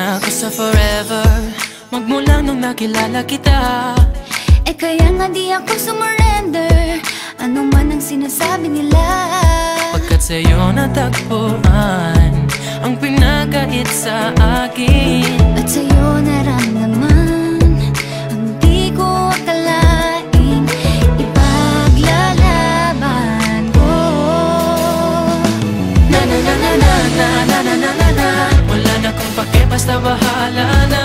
na ako sa forever, magmula nung nakilala kita. Eh kaya nga di ako sumurrender, ano man ang sinasabi nila. Pagkat sa'yo natagpuan ang pinagkait sa akin, at sa'yo naramdaman ang di ko akalaing ipaglalaban ko. Na na na na na na na na na na na. Wala na kung pake, basta bahala na.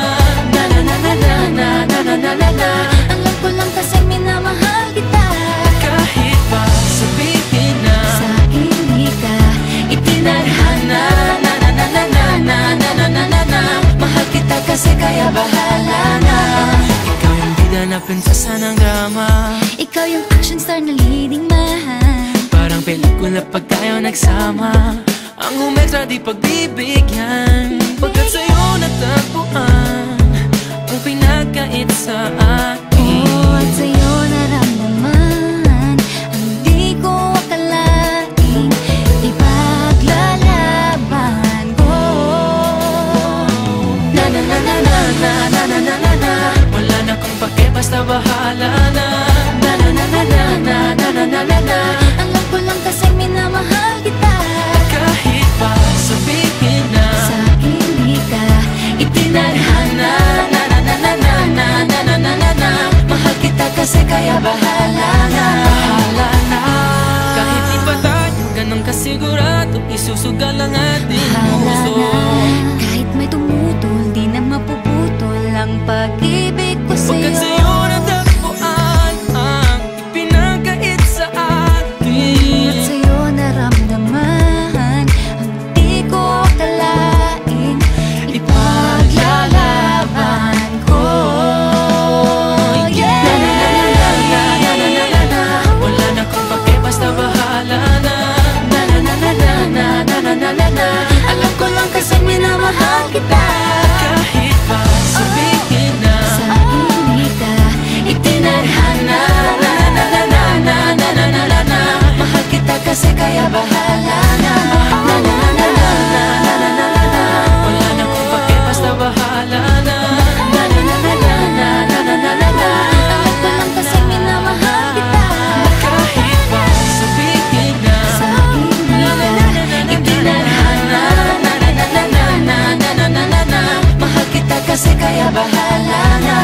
Na na na na na na na na na na na. Alam ko lang kasi minamahal kita. Kahit pa sabihin na sa akin di ka itinadhana. Na na na na na na na na na na na. Mahal kita kasi kaya bahala na. Ikaw yung bida na prinsesa ng drama, ikaw yung action star na leading man. parang pelikula pag tayo nagsama. Ang umextra di pagbibigyan, pagkat sa'yo natagpuan ang pinagkait sa akin. Oh, at sa'yo naramdaman ang di ko akalaing ipaglalaban ko. Na na na na na na na na na na na. Wala na kung pake, basta bahala na. Na na na na na na na na na na na. Alam ko lang kasi minamahal kita. Kahit pa sabihin na sa akin di ka itinadhana. Na na na na na na na na na na na. Mahal kita kasi kaya bahala na. Bahala na. Kahit di pa tayo ganun kasigurado, isusugal ang ating puso. kahit may tumutol, di na mapuputol ang pag-ibig ko Pagkat sa'yo. sa'yo natagpuan ang ipinagkait sa akin, At sa'yo naramdaman ang di ko akalaing ipaglalaban ko. Yeah! na na na na na na na na na. Wala na kung pake, basta bahala na. Na na na na na na na na na na na. Alam ko lang kasi minamahal kita. Kahit pa sabihin na Sa akin di ka itinadhana. Na na na na na na na na na na. Mahal kita kasi kaya bahala na. Na na na na na na na na na na. Wala na kung pake, basta bahala na. Na na na na na na na na na na na. alam ko lang kasi minamahal kita. Kahit pa sabihin na Sa akin di ka itinadhana. Na na na na na na na na na na. Mahal kita kasi kaya bahala na.